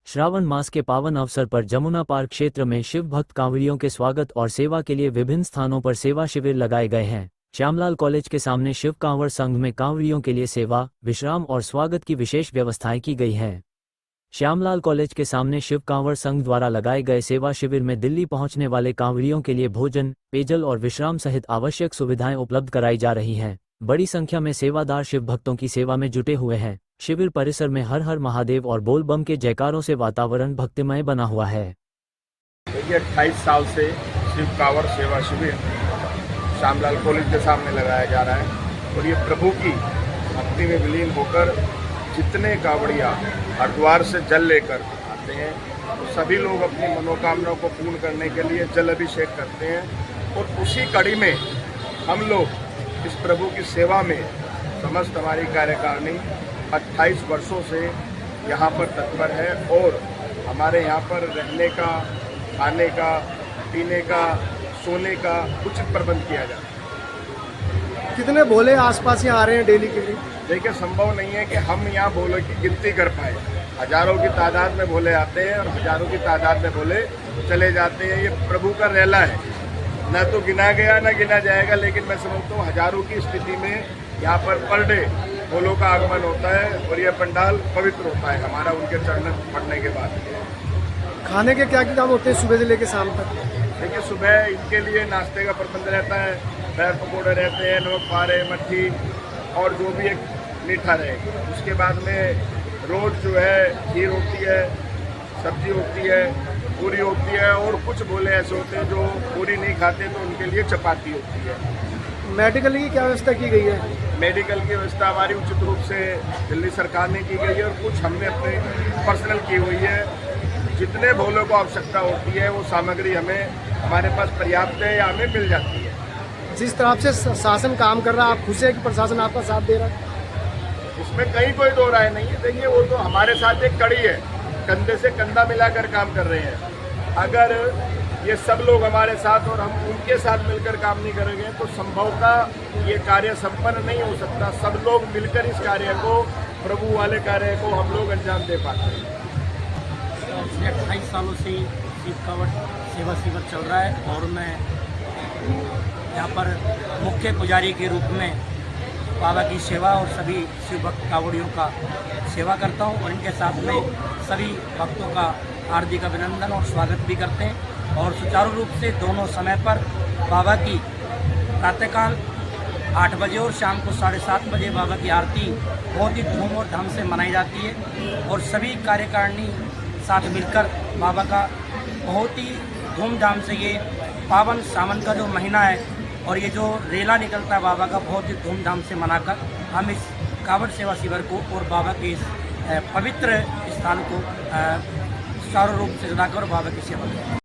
श्रावण मास के पावन अवसर पर जमुना पार्क क्षेत्र में शिव भक्त कांवड़ियों के स्वागत और सेवा के लिए विभिन्न स्थानों पर सेवा शिविर लगाए गए हैं। श्यामलाल कॉलेज के सामने शिव कांवड़ संघ में कांवड़ियों के लिए सेवा, विश्राम और स्वागत की विशेष व्यवस्थाएं की गई हैं। श्यामलाल कॉलेज के सामने शिव कांवड़ संघ द्वारा लगाए गए सेवा शिविर में दिल्ली पहुंचने वाले कांवड़ियों के लिए भोजन, पेयजल और विश्राम सहित आवश्यक सुविधाएं उपलब्ध कराई जा रही हैं। बड़ी संख्या में सेवादार शिव भक्तों की सेवा में जुटे हुए हैं। शिविर परिसर में हर हर महादेव और बोल बम के जयकारों से वातावरण भक्तिमय बना हुआ है। देखिए 28 साल से शिव कांवड़ सेवा शिविर श्यामलाल कॉलेज के सामने लगाया जा रहा है और ये प्रभु की भक्ति में विलीन होकर जितने कांवड़िया हरिद्वार से जल लेकर आते हैं तो सभी लोग अपनी मनोकामनाओं को पूर्ण करने के लिए जल अभिषेक करते हैं और उसी कड़ी में हम लोग इस प्रभु की सेवा में समस्त हमारी कार्यकारिणी 28 वर्षों से यहाँ पर तत्पर है और हमारे यहाँ पर रहने का, खाने का, पीने का, सोने का उचित प्रबंध किया जाता है। कितने भोले आसपास यहाँ आ रहे हैं डेली के लिए? देखिए संभव नहीं है कि हम यहाँ भोले की गिनती कर पाए। हजारों की तादाद में भोले आते हैं और हजारों की तादाद में भोले चले जाते हैं। ये प्रभु का रेला है, न तो गिना गया न गिना जाएगा, लेकिन मैं समझता हूँ हजारों की स्थिति में यहाँ पर डे भोलों का आगमन होता है और यह पंडाल पवित्र होता है हमारा उनके चरण पड़ने के बाद। खाने के क्या काम होते हैं सुबह से लेकर शाम तक? देखिए सुबह इनके लिए नाश्ते का प्रबंध रहता है, पैर पकौड़े रहते हैं, नमक पारे, मट्ठी और जो भी एक मीठा रहेगा। उसके बाद में रोज जो है खीर होती है, सब्जी होती है, पूरी होती है और कुछ भोले ऐसे होते हैं जो पूरी नहीं खाते तो उनके लिए चपाती होती है। मेडिकल की क्या व्यवस्था की गई है? मेडिकल की व्यवस्था हमारी उचित रूप से दिल्ली सरकार ने की गई है और कुछ हमने अपने पर्सनल की हुई है। जितने भोलों को आवश्यकता होती है वो सामग्री हमें हमारे पास पर्याप्त है या हमें मिल जाती है। जिस तरफ से शासन काम कर रहा है, आप खुश है कि प्रशासन आपका साथ दे रहा है? इसमें कहीं कोई दो राय नहीं है। देखिए वो तो हमारे साथ एक कड़ी है, कंधे से कंधा मिलाकर काम कर रहे हैं। अगर ये सब लोग हमारे साथ और हम उनके साथ मिलकर काम नहीं करेंगे तो संभवतः ये कार्य संपन्न नहीं हो सकता। सब लोग मिलकर इस कार्य को, प्रभु वाले कार्य को हम लोग अंजाम दे पाते हैं। पिछले 28 सालों से शिव कांवड़ सेवा शिविर चल रहा है और मैं यहाँ पर मुख्य पुजारी के रूप में बाबा की सेवा और सभी शिव भक्त कांवड़ियों का सेवा करता हूँ और इनके साथ में सभी भक्तों का हार्दिक अभिनंदन और स्वागत भी करते हैं और सुचारू रूप से दोनों समय पर बाबा की प्रातःकाल 8 बजे और शाम को 7:30 बजे बाबा की आरती बहुत ही धूम और धाम से मनाई जाती है और सभी कार्यकारिणी साथ मिलकर बाबा का बहुत ही धूमधाम से ये पावन सावन का जो महीना है और ये जो रेला निकलता है बाबा का बहुत ही धूमधाम से मनाकर हम इस कांवड़ सेवा शिविर को और बाबा के इस पवित्र स्थान को चारों रूप से सजाकर बाबा की सेवा करते हैं।